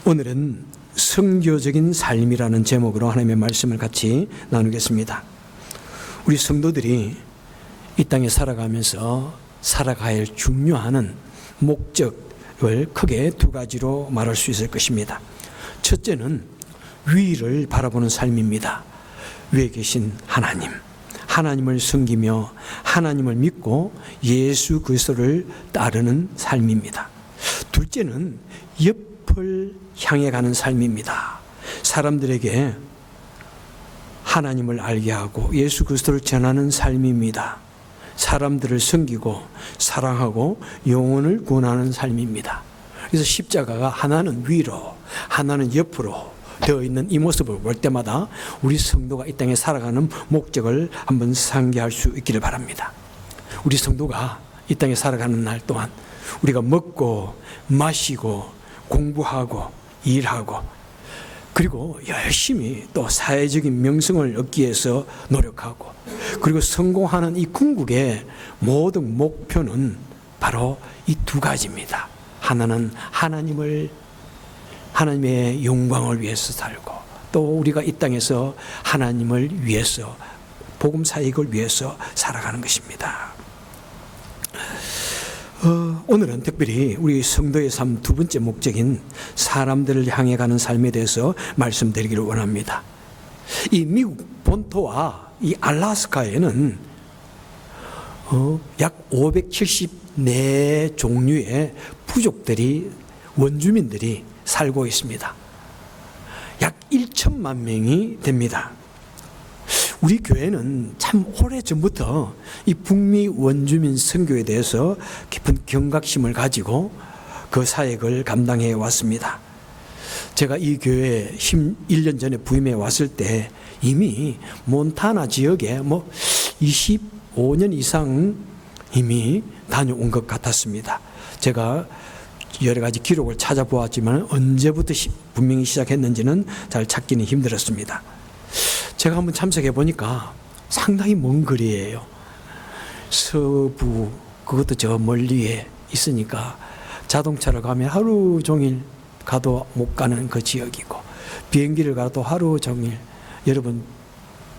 오늘은 성교적인 삶이라는 제목으로 하나님의 말씀을 같이 나누겠습니다. 우리 성도들이 이 땅에 살아가면서 살아가야 할 중요한 목적을 크게 두 가지로 말할 수 있을 것입니다. 첫째는 위를 바라보는 삶입니다. 위에 계신 하나님, 하나님을 섬기며 하나님을 믿고 예수 그리스도를 따르는 삶입니다. 둘째는 옆을 향해 가는 삶입니다. 사람들에게 하나님을 알게 하고 예수 그리스도를 전하는 삶입니다. 사람들을 섬기고 사랑하고 영혼을 구원하는 삶입니다. 그래서 십자가가 하나는 위로 하나는 옆으로 되어 있는 이 모습을 볼 때마다 우리 성도가 이 땅에 살아가는 목적을 한번 상기할 수 있기를 바랍니다. 우리 성도가 이 땅에 살아가는 날 동안 우리가 먹고 마시고 공부하고 일하고 그리고 열심히 또 사회적인 명성을 얻기 위해서 노력하고 그리고 성공하는 이 궁극의 모든 목표는 바로 이 두 가지입니다. 하나는 하나님의 영광을 위해서 살고 또 우리가 이 땅에서 하나님을 위해서 복음 사역을 위해서 살아가는 것입니다. 오늘은 특별히 우리 성도의 삶 두 번째 목적인 사람들을 향해 가는 삶에 대해서 말씀드리기를 원합니다. 이 미국 본토와 이 알래스카에는 약 574 종류의 부족들이 원주민들이 살고 있습니다. 약 1천만 명이 됩니다. 우리 교회는 참 오래전부터 이 북미 원주민 선교에 대해서 깊은 경각심을 가지고 그 사역을 감당해 왔습니다. 제가 이 교회에 1년 전에 부임해 왔을 때 이미 몬타나 지역에 25년 이상 이미 다녀온 것 같았습니다. 제가 여러 가지 기록을 찾아보았지만 언제부터 분명히 시작했는지는 잘 찾기는 힘들었습니다. 제가 한번 참석해 보니까 상당히 먼 거리예요. 서부 그것도 저 멀리에 있으니까 자동차를 가면 하루 종일 가도 못 가는 그 지역이고 비행기를 가도 하루 종일 여러 번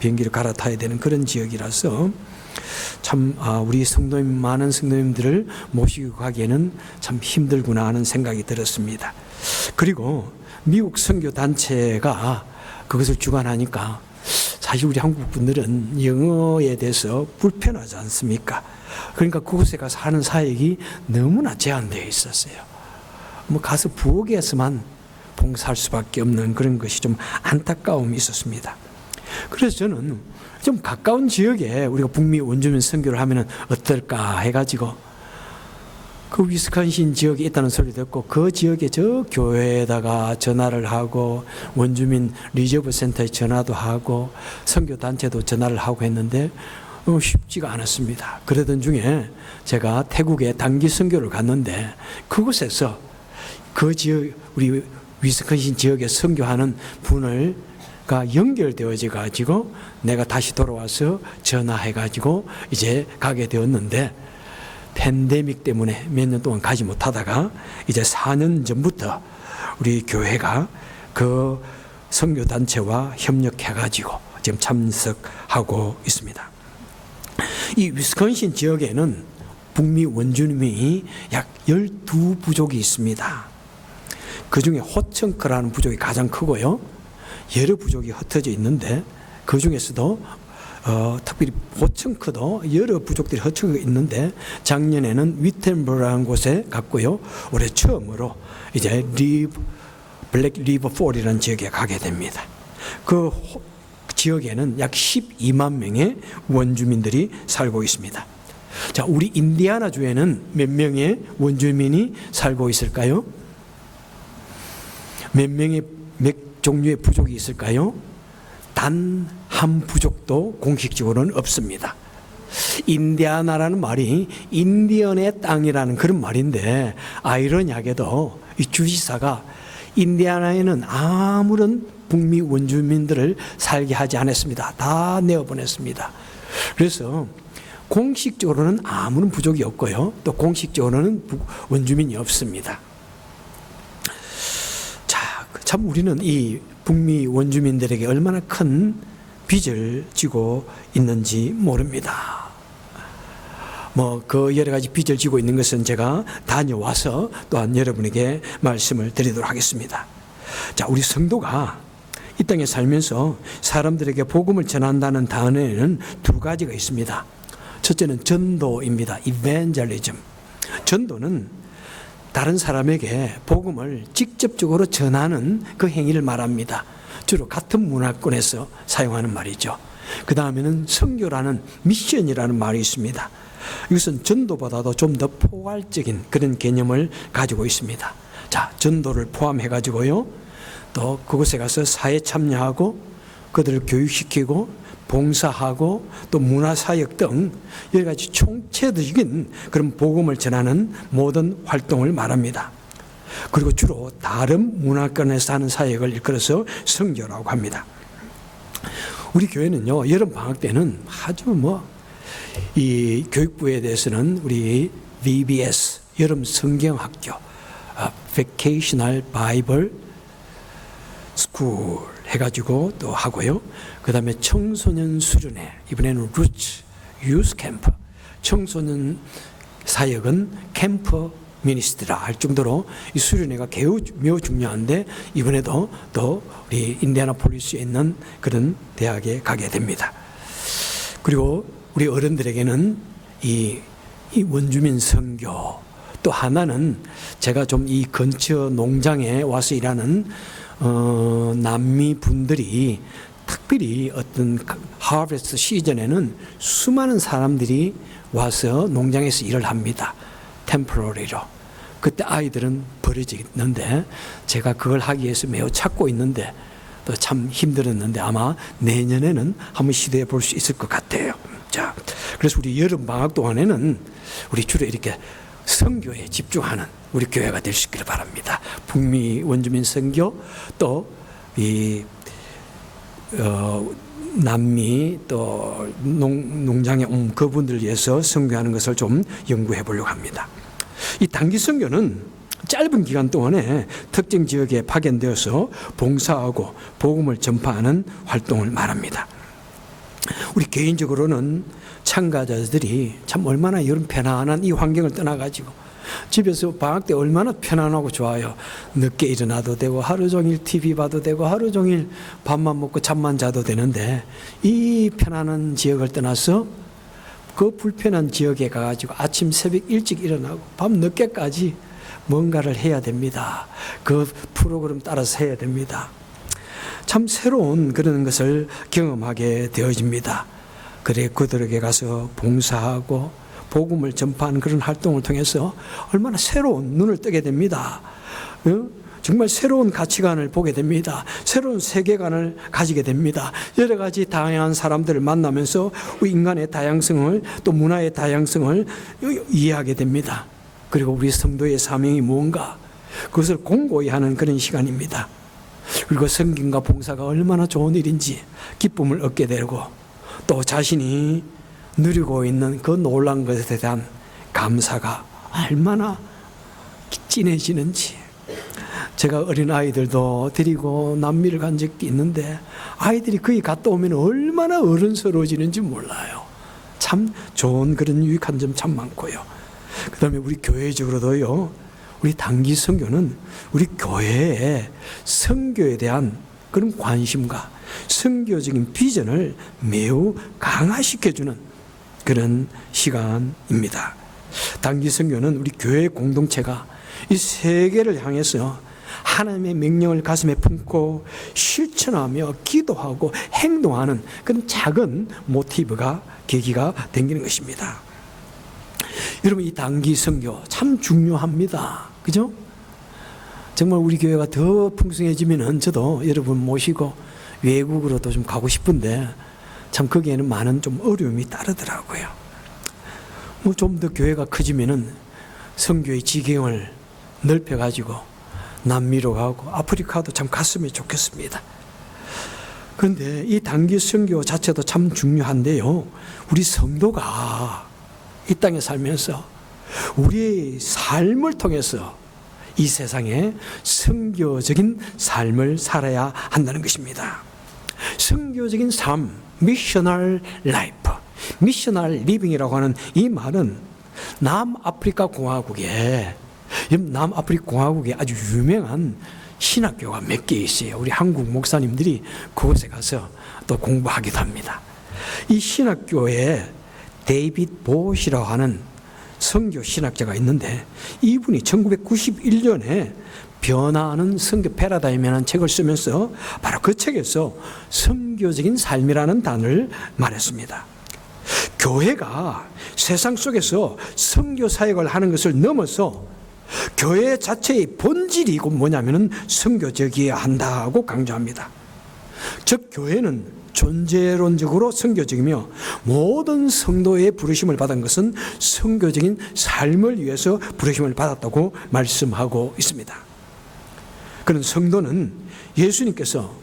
비행기를 갈아타야 되는 그런 지역이라서 참 우리 성도님 많은 성도님들을 모시고 가기에는 참 힘들구나 하는 생각이 들었습니다. 그리고 미국 선교 단체가 그것을 주관하니까 사실 우리 한국 분들은 영어에 대해서 불편하지 않습니까? 그러니까 그곳에 가서 하는 사역이 너무나 제한되어 있었어요. 가서 부엌에서만 봉사할 수밖에 없는 그런 것이 좀 안타까움이 있었습니다. 그래서 저는 좀 가까운 지역에 우리가 북미 원주민 선교를 하면 어떨까 해가지고 그 위스콘신 지역에 있다는 소리 듣고 그 지역에 저 교회에다가 전화를 하고 원주민 리저브 센터에 전화도 하고 선교 단체도 전화를 하고 했는데 쉽지가 않았습니다. 그러던 중에 제가 태국에 단기 선교를 갔는데 그곳에서 그 지역 우리 위스콘신 지역에 선교하는 분을가 연결되어져 가지고 내가 다시 돌아와서 전화해 가지고 이제 가게 되었는데 팬데믹 때문에 몇 년 동안 가지 못하다가 이제 4년 전부터 우리 교회가 그 선교단체와 협력해가지고 지금 참석하고 있습니다. 이 위스콘신 지역에는 북미 원주민이 약 12부족이 있습니다. 그 중에 호청크라는 부족이 가장 크고요. 여러 부족이 흩어져 있는데 그 중에서도 특별히 호청크도 여러 부족들이 흩어져 있는데 작년에는 위텐버라는 곳에 갔고요. 올해 처음으로 이제 블랙 리버 폴이라는 지역에 가게 됩니다. 그 지역에는 약 12만 명의 원주민들이 살고 있습니다. 자, 우리 인디아나 주에는 몇 명의 원주민이 살고 있을까요? 몇 종류의 부족이 있을까요? 단 한 부족도 공식적으로는 없습니다. 인디아나라는 말이 인디언의 땅이라는 그런 말인데 아이러니하게도 이 주지사가 인디아나에는 아무런 북미 원주민들을 살게 하지 않았습니다. 다 내어보냈습니다. 그래서 공식적으로는 아무런 부족이 없고요. 또 공식적으로는 원주민이 없습니다. 자, 참 우리는 이 북미 원주민들에게 얼마나 큰 빚을 지고 있는지 모릅니다. 그 여러 가지 빚을 지고 있는 것은 제가 다녀와서 또한 여러분에게 말씀을 드리도록 하겠습니다. 자, 우리 성도가 이 땅에 살면서 사람들에게 복음을 전한다는 단어에는 두 가지가 있습니다. 첫째는 전도입니다. evangelism. 전도는 다른 사람에게 복음을 직접적으로 전하는 그 행위를 말합니다. 주로 같은 문화권에서 사용하는 말이죠. 그 다음에는 선교라는 미션이라는 말이 있습니다. 이것은 전도보다도 좀 더 포괄적인 그런 개념을 가지고 있습니다. 자, 전도를 포함해가지고요, 또 그곳에 가서 사회 참여하고 그들을 교육시키고 봉사하고 또 문화사역 등 여러 가지 총체적인 그런 복음을 전하는 모든 활동을 말합니다. 그리고 주로 다른 문화권에서 하는 사역을 일컬어서 선교라고 합니다. 우리 교회는요, 여름 방학 때는 아주 이 교육부에 대해서는 우리 VBS 여름 성경학교, Vocational Bible School 해가지고 또 하고요. 그 다음에 청소년 수련회, 이번에는 루츠 유스 캠프, 청소년 사역은 캠프 미니스트라 할 정도로 이 수련회가 매우 중요한데, 이번에도 또 우리 인디애나폴리스에 있는 그런 대학에 가게 됩니다. 그리고 우리 어른들에게는 이 원주민 선교, 또 하나는 제가 좀 이 근처 농장에 와서 일하는 남미 분들이 특별히 어떤 하베스트 시즌에는 수많은 사람들이 와서 농장에서 일을 합니다. 템포러리로. 그때 아이들은 버려져 있는데 제가 그걸 하기 위해서 매우 찾고 있는데 또 참 힘들었는데 아마 내년에는 한번 시도해 볼 수 있을 것 같아요. 자, 그래서 우리 여름 방학 동안에는 우리 주로 이렇게 선교에 집중하는 우리 교회가 될 수 있기를 바랍니다. 북미 원주민 선교, 또 남미 또 농장에 온 그분들 위해서 선교하는 것을 좀 연구해 보려고 합니다. 이 단기 선교는 짧은 기간 동안에 특정 지역에 파견되어서 봉사하고 복음을 전파하는 활동을 말합니다. 우리 개인적으로는 참가자들이 참 얼마나 이런 편안한 이 환경을 떠나가지고 집에서 방학 때 얼마나 편안하고 좋아요. 늦게 일어나도 되고 하루 종일 TV 봐도 되고 하루 종일 밥만 먹고 잠만 자도 되는데, 이 편안한 지역을 떠나서 그 불편한 지역에 가가지고 아침 새벽 일찍 일어나고 밤 늦게까지 뭔가를 해야 됩니다. 그 프로그램 따라서 해야 됩니다. 참 새로운 그런 것을 경험하게 되어집니다. 그래 그들에게 가서 봉사하고 복음을 전파하는 그런 활동을 통해서 얼마나 새로운 눈을 뜨게 됩니다. 정말 새로운 가치관을 보게 됩니다. 새로운 세계관을 가지게 됩니다. 여러 가지 다양한 사람들을 만나면서 인간의 다양성을, 또 문화의 다양성을 이해하게 됩니다. 그리고 우리 성도의 사명이 무언가, 그것을 공고히 하는 그런 시간입니다. 그리고 섬김과 봉사가 얼마나 좋은 일인지 기쁨을 얻게 되고, 또 자신이 누리고 있는 그 놀라운 것에 대한 감사가 얼마나 진해지는지. 제가 어린 아이들도 데리고 남미를 간 적도 있는데 아이들이 거기 갔다 오면 얼마나 어른스러워지는지 몰라요. 참 좋은 그런 유익한 점 참 많고요. 그 다음에 우리 교회적으로도요, 우리 단기 선교는 우리 교회의 선교에 대한 그런 관심과 선교적인 비전을 매우 강화시켜주는 그런 시간입니다. 단기 선교는 우리 교회 공동체가 이 세계를 향해서 하나님의 명령을 가슴에 품고 실천하며 기도하고 행동하는 그런 작은 모티브가, 계기가 되는 것입니다. 여러분, 이 단기 선교 참 중요합니다. 그죠? 정말 우리 교회가 더 풍성해지면은 저도 여러분 모시고 외국으로도 좀 가고 싶은데 참 거기에는 많은 좀 어려움이 따르더라고요. 좀 더 교회가 커지면은 선교의 지경을 넓혀가지고 남미로 가고 아프리카도 참 갔으면 좋겠습니다. 그런데 이 단기 선교 자체도 참 중요한데요, 우리 성도가 이 땅에 살면서 우리의 삶을 통해서 이 세상에 선교적인 삶을 살아야 한다는 것입니다. 선교적인 삶, 미셔널 라이프, 미셔널 리빙이라고 하는 이 말은 남아프리카 공화국에 아주 유명한 신학교가 몇 개 있어요. 우리 한국 목사님들이 그곳에 가서 또 공부하기도 합니다. 이 신학교에 데이빗 보시라고 하는 선교 신학자가 있는데, 이분이 1991년에 변화하는 선교 패러다임이라는 책을 쓰면서 바로 그 책에서 선교적인 삶이라는 단어를 말했습니다. 교회가 세상 속에서 선교 사역을 하는 것을 넘어서 교회 자체의 본질이 뭐냐면은 선교적이어야 한다고 강조합니다. 즉 교회는 존재론적으로 선교적이며 모든 성도의 부르심을 받은 것은 선교적인 삶을 위해서 부르심을 받았다고 말씀하고 있습니다. 그런 성도는 예수님께서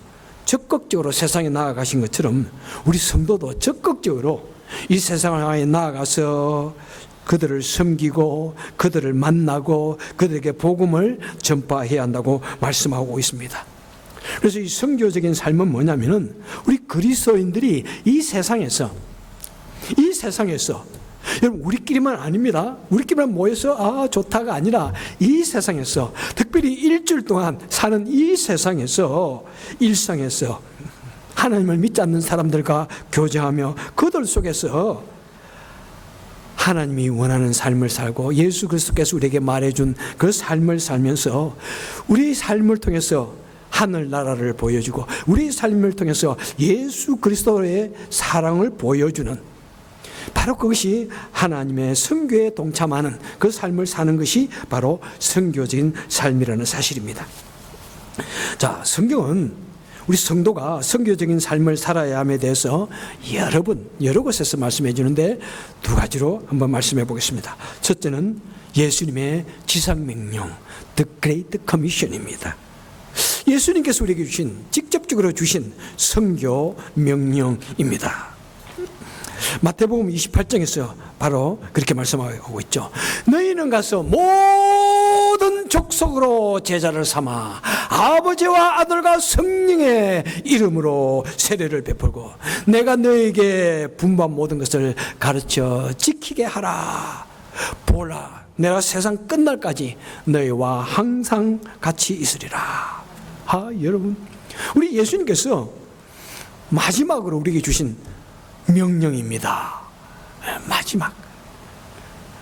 적극적으로 세상에 나아가신 것처럼 우리 성도도 적극적으로 이 세상에 나아가서 그들을 섬기고 그들을 만나고 그들에게 복음을 전파해야 한다고 말씀하고 있습니다. 그래서 이 선교적인 삶은 뭐냐면은 우리 그리스도인들이 이 세상에서 여러분 우리끼리만 아닙니다. 우리끼리만 모여서 좋다가 아니라 이 세상에서 특별히 일주일 동안 사는 이 세상에서 일상에서 하나님을 믿지 않는 사람들과 교제하며 그들 속에서 하나님이 원하는 삶을 살고 예수 그리스도께서 우리에게 말해준 그 삶을 살면서 우리 삶을 통해서 하늘나라를 보여주고 우리 삶을 통해서 예수 그리스도의 사랑을 보여주는, 바로 그것이 하나님의 선교에 동참하는 그 삶을 사는 것이 바로 선교적인 삶이라는 사실입니다. 자, 성경은 우리 성도가 선교적인 삶을 살아야 함에 대해서 여러 곳에서 말씀해 주는데 두 가지로 한번 말씀해 보겠습니다. 첫째는 예수님의 지상명령, The Great Commission입니다. 예수님께서 우리에게 직접적으로 주신 선교 명령입니다. 마태복음 28장에서 바로 그렇게 말씀하고 있죠. 너희는 가서 모든 족속으로 제자를 삼아 아버지와 아들과 성령의 이름으로 세례를 베풀고 내가 너희에게 분부한 모든 것을 가르쳐 지키게 하라. 보라, 내가 세상 끝날까지 너희와 항상 같이 있으리라. 여러분, 우리 예수님께서 마지막으로 우리에게 주신 명령입니다. 마지막.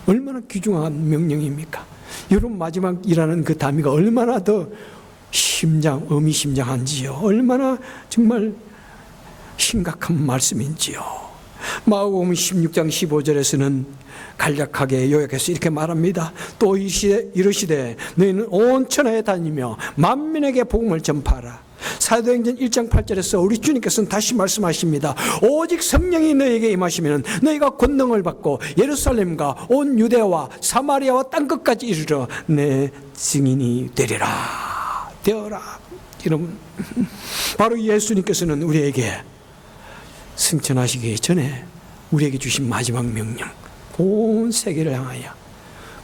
얼마나 귀중한 명령입니까? 여러분, 마지막이라는 그 단위가 얼마나 더 의미심장한지요. 얼마나 정말 심각한 말씀인지요. 마가복음 16장 15절에서는 간략하게 요약해서 이렇게 말합니다. 또 이르시되 너희는 온 천하에 다니며 만민에게 복음을 전파하라. 사도행전 1장 8절에서 우리 주님께서는 다시 말씀하십니다. 오직 성령이 너희에게 임하시면 너희가 권능을 받고 예루살렘과 온 유대와 사마리아와 땅끝까지 이르러 내 증인이 되어라. 여러분, 바로 예수님께서는 우리에게 승천하시기 전에 우리에게 주신 마지막 명령, 온 세계를 향하여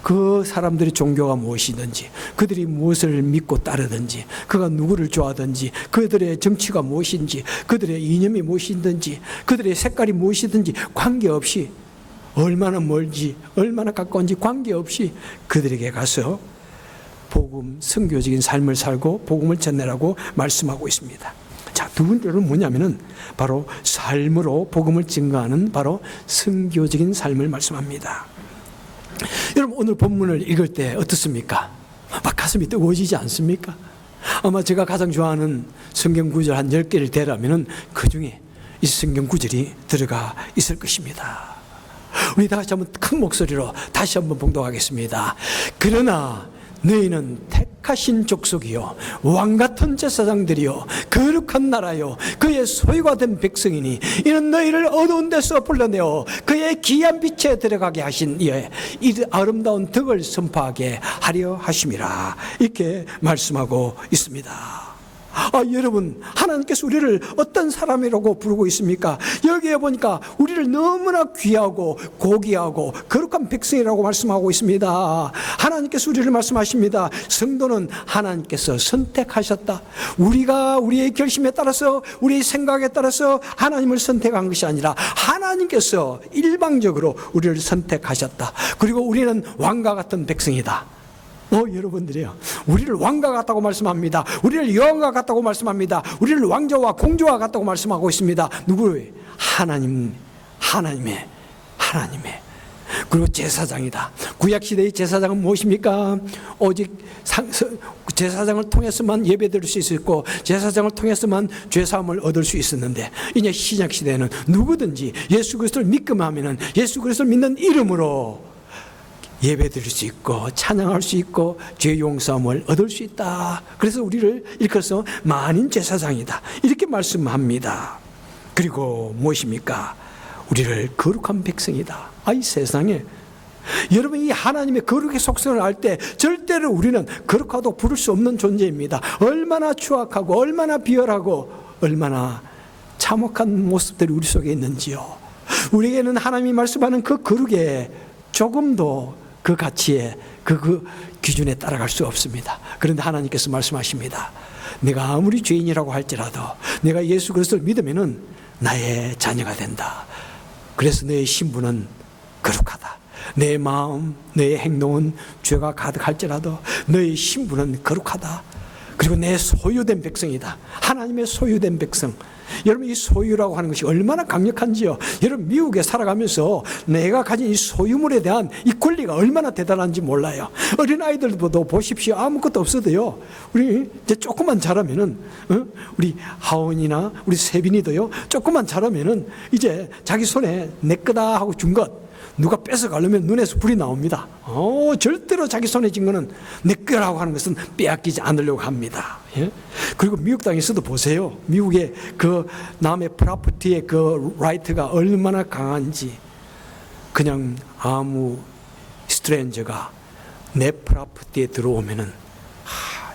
그 사람들의 종교가 무엇이든지, 그들이 무엇을 믿고 따르든지, 그가 누구를 좋아하든지, 그들의 정치가 무엇인지, 그들의 이념이 무엇이든지, 그들의 색깔이 무엇이든지 관계없이, 얼마나 멀지 얼마나 가까운지 관계없이 그들에게 가서 복음, 선교적인 삶을 살고 복음을 전하라고 말씀하고 있습니다. 자, 두 번째로는 뭐냐면은 바로 삶으로 복음을 증거하는 바로 선교적인 삶을 말씀합니다. 여러분, 오늘 본문을 읽을 때 어떻습니까? 막 가슴이 뜨거워지지 않습니까? 아마 제가 가장 좋아하는 성경 구절 한 10개를 대라면은 그 중에 이 성경 구절이 들어가 있을 것입니다. 우리 다 같이 한번 큰 목소리로 다시 한번 봉독하겠습니다. 그러나 너희는 택하신 족속이요 왕같은 제사장들이요 거룩한 나라요 그의 소유가 된 백성이니 이는 너희를 어두운 데서 불러내어 그의 귀한 빛에 들어가게 하신 이의 이 아름다운 덕을 선포하게 하려 하심이라. 이렇게 말씀하고 있습니다. 여러분, 하나님께서 우리를 어떤 사람이라고 부르고 있습니까? 여기에 보니까 우리를 너무나 귀하고 고귀하고 거룩한 백성이라고 말씀하고 있습니다. 하나님께서 우리를 말씀하십니다. 성도는 하나님께서 선택하셨다. 우리가 우리의 결심에 따라서, 우리의 생각에 따라서 하나님을 선택한 것이 아니라 하나님께서 일방적으로 우리를 선택하셨다. 그리고 우리는 왕과 같은 백성이다. 여러분들이요, 우리를 왕과 같다고 말씀합니다. 우리를 여왕과 같다고 말씀합니다. 우리를 왕자와 공주와 같다고 말씀하고 있습니다. 누구를? 하나님의. 그리고 제사장이다. 구약시대의 제사장은 무엇입니까? 오직 제사장을 통해서만 예배드릴 수 있었고, 제사장을 통해서만 죄사함을 얻을 수 있었는데, 이제 신약시대에는 누구든지 예수 그리스도를 믿기만 하면은 예수 그리스도를 믿는 이름으로 예배 드릴 수 있고 찬양할 수 있고 죄 용서함을 얻을 수 있다. 그래서 우리를 일컬어서 만인 제사장이다, 이렇게 말씀합니다. 그리고 무엇입니까? 우리를 거룩한 백성이다. 이 세상에 여러분, 이 하나님의 거룩의 속성을 알 때 절대로 우리는 거룩하다고 부를 수 없는 존재입니다. 얼마나 추악하고 얼마나 비열하고 얼마나 참혹한 모습들이 우리 속에 있는지요. 우리에게는 하나님이 말씀하는 그 거룩에 조금도 그 가치에 그 기준에 따라갈 수 없습니다. 그런데 하나님께서 말씀하십니다. 내가 아무리 죄인이라고 할지라도 내가 예수 그리스도를 믿으면은 나의 자녀가 된다. 그래서 너의 신분은 거룩하다. 내 마음, 너의 행동은 죄가 가득할지라도 너의 신분은 거룩하다. 그리고 내 소유된 백성이다. 하나님의 소유된 백성. 여러분, 이 소유라고 하는 것이 얼마나 강력한지요. 여러분, 미국에 살아가면서 내가 가진 이 소유물에 대한 이 권리가 얼마나 대단한지 몰라요. 어린아이들도 보십시오. 아무것도 없어도요, 우리 이제 조금만 자라면은, 우리 하원이나 우리 세빈이도요, 조금만 자라면은 이제 자기 손에 내 거다 하고 준 것 누가 뺏어가려면 눈에서 불이 나옵니다. 절대로 자기 손에 쥔 거는 내 거라고 하는 것은 빼앗기지 않으려고 합니다. 예? 그리고 미국 땅에서도 보세요. 미국의 그 남의 프로퍼티의 그 라이트가 얼마나 강한지. 그냥 아무 스트레인저가 내 프로퍼티에 들어오면은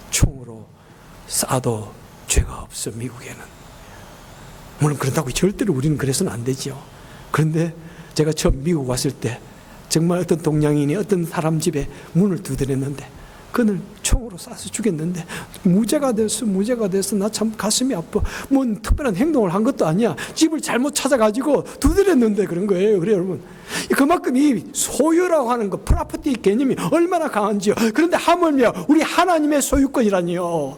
총으로 쏴도 죄가 없어, 미국에는. 물론 그렇다고 절대로 우리는 그래서는 안 되죠. 그런데 제가 처음 미국 왔을 때 정말 어떤 동양인이 어떤 사람 집에 문을 두드렸는데 그는 총으로 쏴서 죽였는데 무죄가 돼서 나 참 가슴이 아파. 뭐 특별한 행동을 한 것도 아니야. 집을 잘못 찾아가지고 두드렸는데 그런 거예요. 그래요, 여러분. 그만큼 이 소유라고 하는 거, 프로퍼티 개념이 얼마나 강한지요. 그런데 하물며 우리 하나님의 소유권이라니요.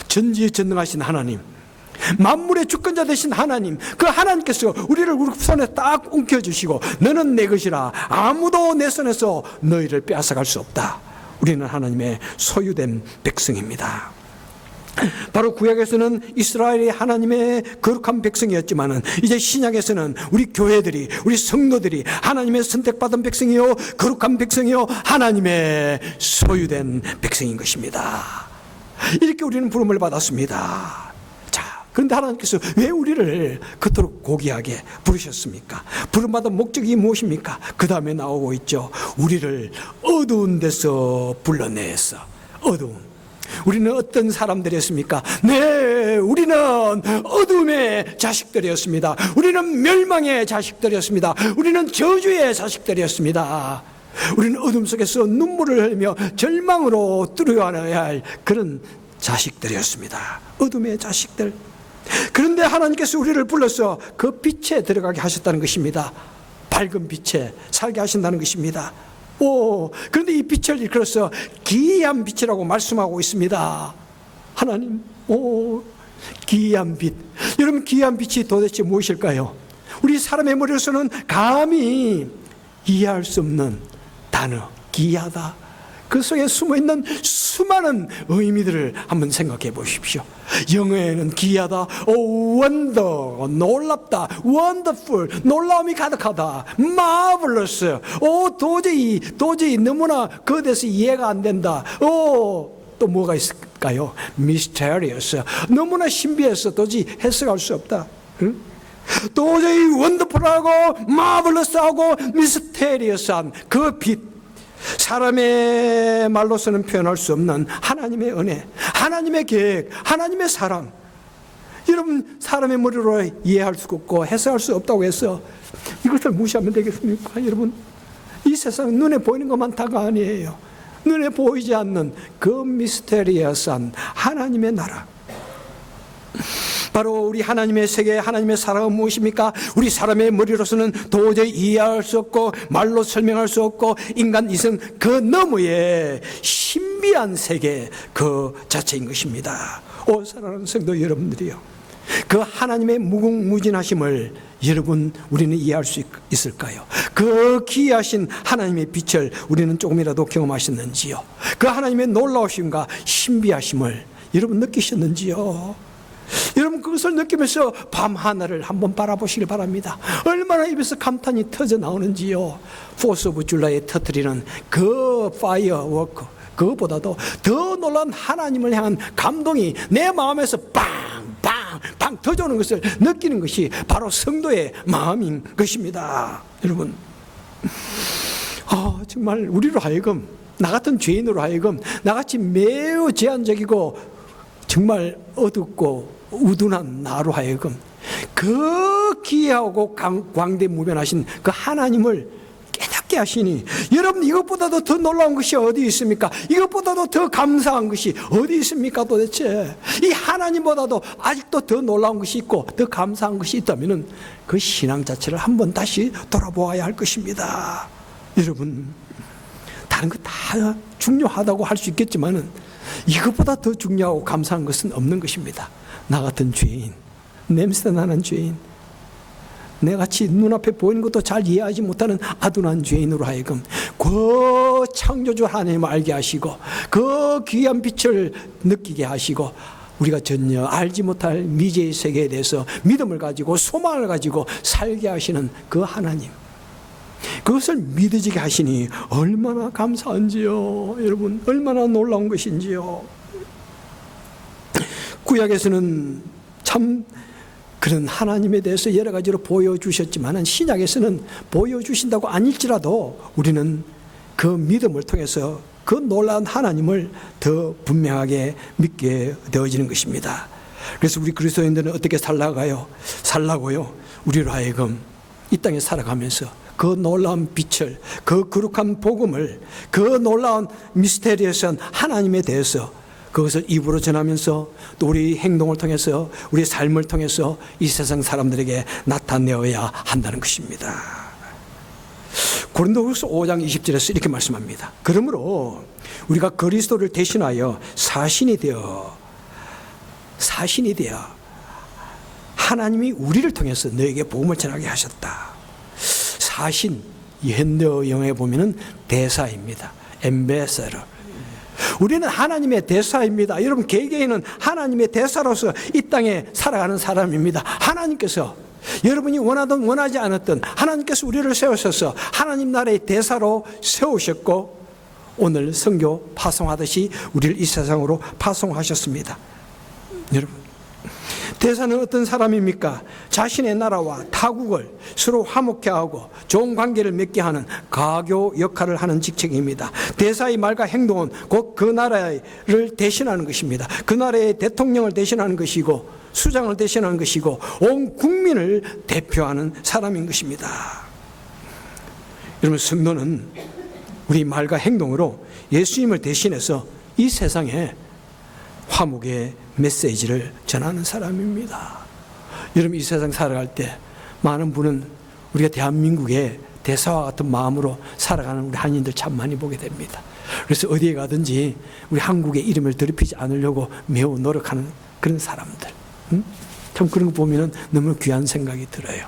전지전능하신 하나님, 만물의 주권자 되신 하나님, 그 하나님께서 우리를 우리 손에 딱 움켜주시고 너는 내 것이라, 아무도 내 손에서 너희를 빼앗아갈 수 없다. 우리는 하나님의 소유된 백성입니다. 바로 구약에서는 이스라엘이 하나님의 거룩한 백성이었지만은 이제 신약에서는 우리 교회들이, 우리 성도들이 하나님의 선택받은 백성이요, 거룩한 백성이요, 하나님의 소유된 백성인 것입니다. 이렇게 우리는 부름을 받았습니다. 그런데 하나님께서 왜 우리를 그토록 고귀하게 부르셨습니까? 부름받은 목적이 무엇입니까? 그 다음에 나오고 있죠. 우리를 어두운 데서 불러내서. 어두운. 우리는 어떤 사람들이었습니까? 네, 우리는 어둠의 자식들이었습니다. 우리는 멸망의 자식들이었습니다. 우리는 저주의 자식들이었습니다. 우리는 어둠 속에서 눈물을 흘리며 절망으로 뚫어야 할 그런 자식들이었습니다. 어둠의 자식들. 그런데 하나님께서 우리를 불러서 그 빛에 들어가게 하셨다는 것입니다. 밝은 빛에 살게 하신다는 것입니다. 그런데 이 빛을 일컬어서 기이한 빛이라고 말씀하고 있습니다. 하나님, 기이한 빛. 여러분, 기이한 빛이 도대체 무엇일까요? 우리 사람의 머리로서는 감히 이해할 수 없는 단어, 기이하다. 그 속에 숨어있는 수많은 의미들을 한번 생각해 보십시오. 영어에는 기이하다, wonder, 놀랍다, wonderful, 놀라움이 가득하다, marvelous, 도저히 너무나 거대해서 이해가 안 된다, 또 뭐가 있을까요? mysterious, 너무나 신비해서 도저히 해석할 수 없다. 응? 도저히 wonderful하고 marvelous하고 mysterious한 그 빛, 사람의 말로서는 표현할 수 없는 하나님의 은혜, 하나님의 계획, 하나님의 사랑. 여러분, 사람의 머리로 이해할 수 없고 해석할 수 없다고 해서 이것을 무시하면 되겠습니까? 여러분, 이 세상 눈에 보이는 것만 다가 아니에요. 눈에 보이지 않는 그 미스테리어스한 하나님의 나라, 바로 우리 하나님의 세계, 하나님의 사랑은 무엇입니까? 우리 사람의 머리로서는 도저히 이해할 수 없고 말로 설명할 수 없고 인간 이성 그 너머의 신비한 세계 그 자체인 것입니다. 오, 사랑하는 성도 여러분들이요, 그 하나님의 무궁무진하심을 여러분, 우리는 이해할 수 있을까요? 그 기이하신 하나님의 빛을 우리는 조금이라도 경험하셨는지요? 그 하나님의 놀라우심과 신비하심을 여러분 느끼셨는지요? 여러분, 그것을 느끼면서 밤 하늘을 한번 바라보시길 바랍니다. 얼마나 입에서 감탄이 터져 나오는지요. 포스 오브 줄라에 터뜨리는 그 파이어워크, 그것보다도 더 놀라운 하나님을 향한 감동이 내 마음에서 빵 터져오는 것을 느끼는 것이 바로 성도의 마음인 것입니다. 여러분, 정말 우리로 하여금, 나 같은 죄인으로 하여금, 나같이 매우 제한적이고 정말 어둡고 우둔한 나로 하여금 그 기이하고 광대무변하신 그 하나님을 깨닫게 하시니, 여러분, 이것보다도 더 놀라운 것이 어디 있습니까? 이것보다도 더 감사한 것이 어디 있습니까? 도대체 이 하나님보다도 아직도 더 놀라운 것이 있고 더 감사한 것이 있다면 그 신앙 자체를 한번 다시 돌아보아야 할 것입니다. 여러분, 다른 거 다 중요하다고 할 수 있겠지만은 이것보다 더 중요하고 감사한 것은 없는 것입니다. 나 같은 죄인, 냄새나는 죄인, 내같이 눈앞에 보이는 것도 잘 이해하지 못하는 아둔한 죄인으로 하여금 그 창조주 하나님을 알게 하시고 그 귀한 빛을 느끼게 하시고 우리가 전혀 알지 못할 미지의 세계에 대해서 믿음을 가지고 소망을 가지고 살게 하시는 그 하나님, 그것을 믿어지게 하시니 얼마나 감사한지요. 여러분, 얼마나 놀라운 것인지요. 구약에서는 참 그런 하나님에 대해서 여러 가지로 보여주셨지만 신약에서는 보여주신다고 아닐지라도 우리는 그 믿음을 통해서 그 놀라운 하나님을 더 분명하게 믿게 되어지는 것입니다. 그래서 우리 그리스도인들은 어떻게 살라고요? 우리로 하여금 이 땅에 살아가면서 그 놀라운 빛을, 그 거룩한 복음을, 그 놀라운 미스테리어스한 하나님에 대해서 그것을 입으로 전하면서 또 우리 행동을 통해서, 우리 삶을 통해서 이 세상 사람들에게 나타내어야 한다는 것입니다. 고린도후서 5장 20절에서 이렇게 말씀합니다. 그러므로 우리가 그리스도를 대신하여 사신이 되어 하나님이 우리를 통해서 너에게 복음을 전하게 하셨다. 사신, 현대어 영어에 보면은 대사입니다. 엠베서러. 우리는 하나님의 대사입니다. 여러분, 개개인은 하나님의 대사로서 이 땅에 살아가는 사람입니다. 하나님께서 여러분이 원하든 원하지 않았든 하나님께서 우리를 세우셔서 하나님 나라의 대사로 세우셨고 오늘 선교 파송하듯이 우리를 이 세상으로 파송하셨습니다. 여러분, 대사는 어떤 사람입니까? 자신의 나라와 타국을 서로 화목케 하고 좋은 관계를 맺게 하는 가교 역할을 하는 직책입니다. 대사의 말과 행동은 곧 그 나라를 대신하는 것입니다. 그 나라의 대통령을 대신하는 것이고 수장을 대신하는 것이고 온 국민을 대표하는 사람인 것입니다. 여러분, 성도는 우리 말과 행동으로 예수님을 대신해서 이 세상에 화목의 메시지를 전하는 사람입니다. 여러분, 이 세상 살아갈 때 많은 분은 우리가 대한민국의 대사와 같은 마음으로 살아가는 우리 한인들 참 많이 보게 됩니다. 그래서 어디에 가든지 우리 한국의 이름을 더럽히지 않으려고 매우 노력하는 그런 사람들, 참 그런 거 보면 너무 귀한 생각이 들어요.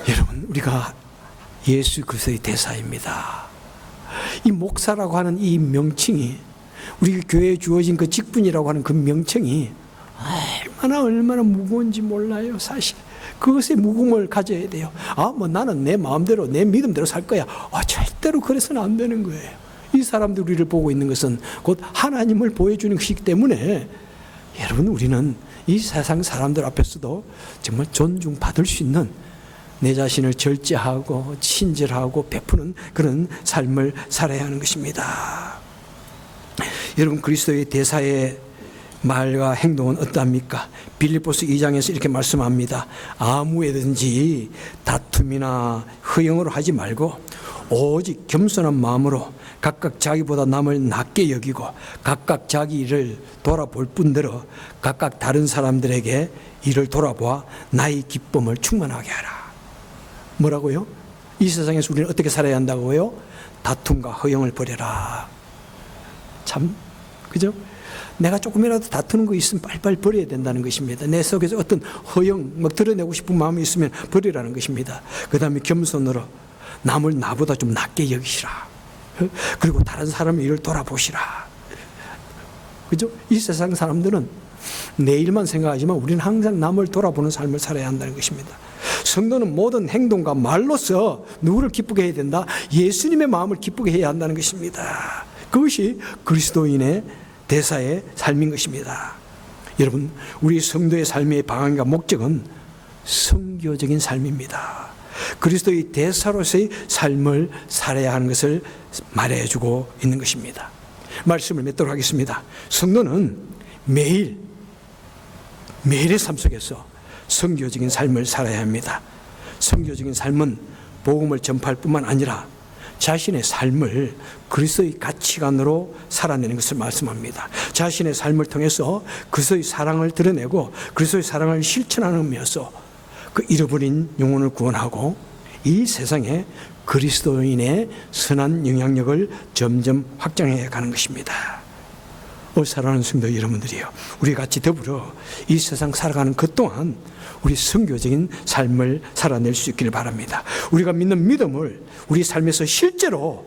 여러분, 우리가 예수 그리스도의 대사입니다. 이 목사라고 하는 이 명칭이, 우리 교회에 주어진 그 직분이라고 하는 그 명칭이 얼마나 무거운지 몰라요. 사실 그것의 무거움을 가져야 돼요. 나는 내 마음대로 내 믿음대로 살 거야. 절대로 그래서는 안 되는 거예요. 이 사람들이 우리를 보고 있는 것은 곧 하나님을 보여주는 것이기 때문에 여러분, 우리는 이 세상 사람들 앞에서도 정말 존중받을 수 있는, 내 자신을 절제하고 친절하고 베푸는 그런 삶을 살아야 하는 것입니다. 여러분, 그리스도의 대사의 말과 행동은 어떠합니까? 빌립보서 2장에서 이렇게 말씀합니다. 아무에든지 다툼이나 허영으로 하지 말고 오직 겸손한 마음으로 각각 자기보다 남을 낮게 여기고 각각 자기 일을 돌아볼 뿐더러 각각 다른 사람들에게 일을 돌아보아 나의 기쁨을 충만하게 하라. 뭐라고요? 이 세상에서 우리는 어떻게 살아야 한다고요? 다툼과 허영을 버려라. 참, 그죠? 내가 조금이라도 다투는 거 있으면 빨리빨리 버려야 된다는 것입니다. 내 속에서 어떤 허영, 막 드러내고 싶은 마음이 있으면 버리라는 것입니다. 그 다음에 겸손으로 남을 나보다 좀 낮게 여기시라. 그리고 다른 사람의 일을 돌아보시라. 그죠? 이 세상 사람들은 내 일만 생각하지만 우리는 항상 남을 돌아보는 삶을 살아야 한다는 것입니다. 성도는 모든 행동과 말로서 누구를 기쁘게 해야 된다? 예수님의 마음을 기쁘게 해야 한다는 것입니다. 그것이 그리스도인의 대사의 삶인 것입니다. 여러분, 우리 성도의 삶의 방향과 목적은 선교적인 삶입니다. 그리스도의 대사로서의 삶을 살아야 하는 것을 말해주고 있는 것입니다. 말씀을 맺도록 하겠습니다. 성도는 매일의 삶 속에서 선교적인 삶을 살아야 합니다. 선교적인 삶은 복음을 전파할 뿐만 아니라 자신의 삶을 그리스도의 가치관으로 살아내는 것을 말씀합니다. 자신의 삶을 통해서 그리스도의 사랑을 드러내고 그리스도의 사랑을 실천하면서 그 잃어버린 영혼을 구원하고 이 세상에 그리스도인의 선한 영향력을 점점 확장해 가는 것입니다. 사랑하는 성도 여러분들이요, 우리 같이 더불어 이 세상 살아가는 것 동안 우리 선교적인 삶을 살아낼 수 있기를 바랍니다. 우리가 믿는 믿음을 우리 삶에서 실제로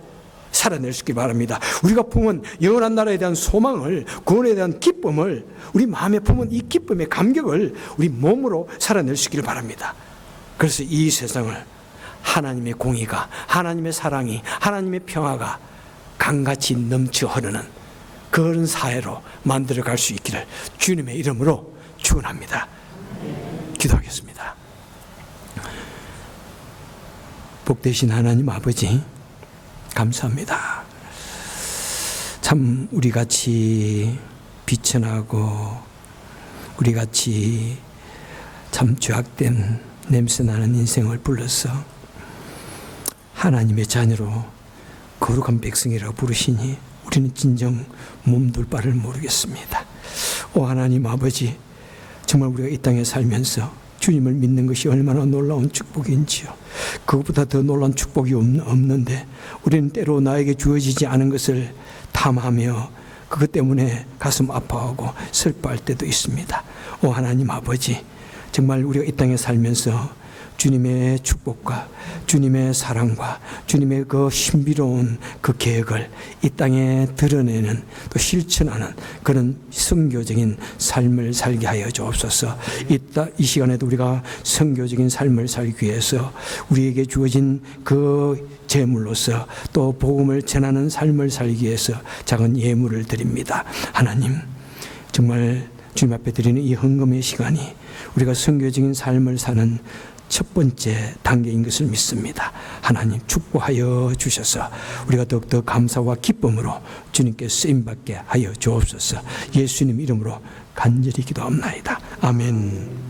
살아낼 수 있기를 바랍니다. 우리가 품은 영원한 나라에 대한 소망을, 구원에 대한 기쁨을, 우리 마음에 품은 이 기쁨의 감격을 우리 몸으로 살아낼 수 있기를 바랍니다. 그래서 이 세상을 하나님의 공의가, 하나님의 사랑이, 하나님의 평화가 강같이 넘쳐 흐르는 그런 사회로 만들어갈 수 있기를 주님의 이름으로 축원합니다. 기도하겠습니다. 복되신 하나님 아버지, 감사합니다. 참 우리같이 비천하고 우리같이 참 죄악된 냄새나는 인생을 불러서 하나님의 자녀로 거룩한 백성이라고 부르시니 우리는 진정 몸둘 바를 모르겠습니다. 오 하나님 아버지, 정말 우리가 이 땅에 살면서 주님을 믿는 것이 얼마나 놀라운 축복인지요. 그것보다 더 놀라운 축복이 없는데 우리는 때로 나에게 주어지지 않은 것을 탐하며 그것 때문에 가슴 아파하고 슬퍼할 때도 있습니다. 오 하나님 아버지, 정말 우리가 이 땅에 살면서 주님의 축복과 주님의 사랑과 주님의 그 신비로운 그 계획을 이 땅에 드러내는, 또 실천하는 그런 선교적인 삶을 살게 하여 주옵소서. 이 시간에도 우리가 선교적인 삶을 살기 위해서 우리에게 주어진 그 제물로서 또 복음을 전하는 삶을 살기 위해서 작은 예물을 드립니다. 하나님, 정말 주님 앞에 드리는 이 헌금의 시간이 우리가 선교적인 삶을 사는 첫 번째 단계인 것을 믿습니다. 하나님 축복하여 주셔서 우리가 더욱더 감사와 기쁨으로 주님께 쓰임받게 하여 주옵소서. 예수님 이름으로 간절히 기도합나이다. 아멘.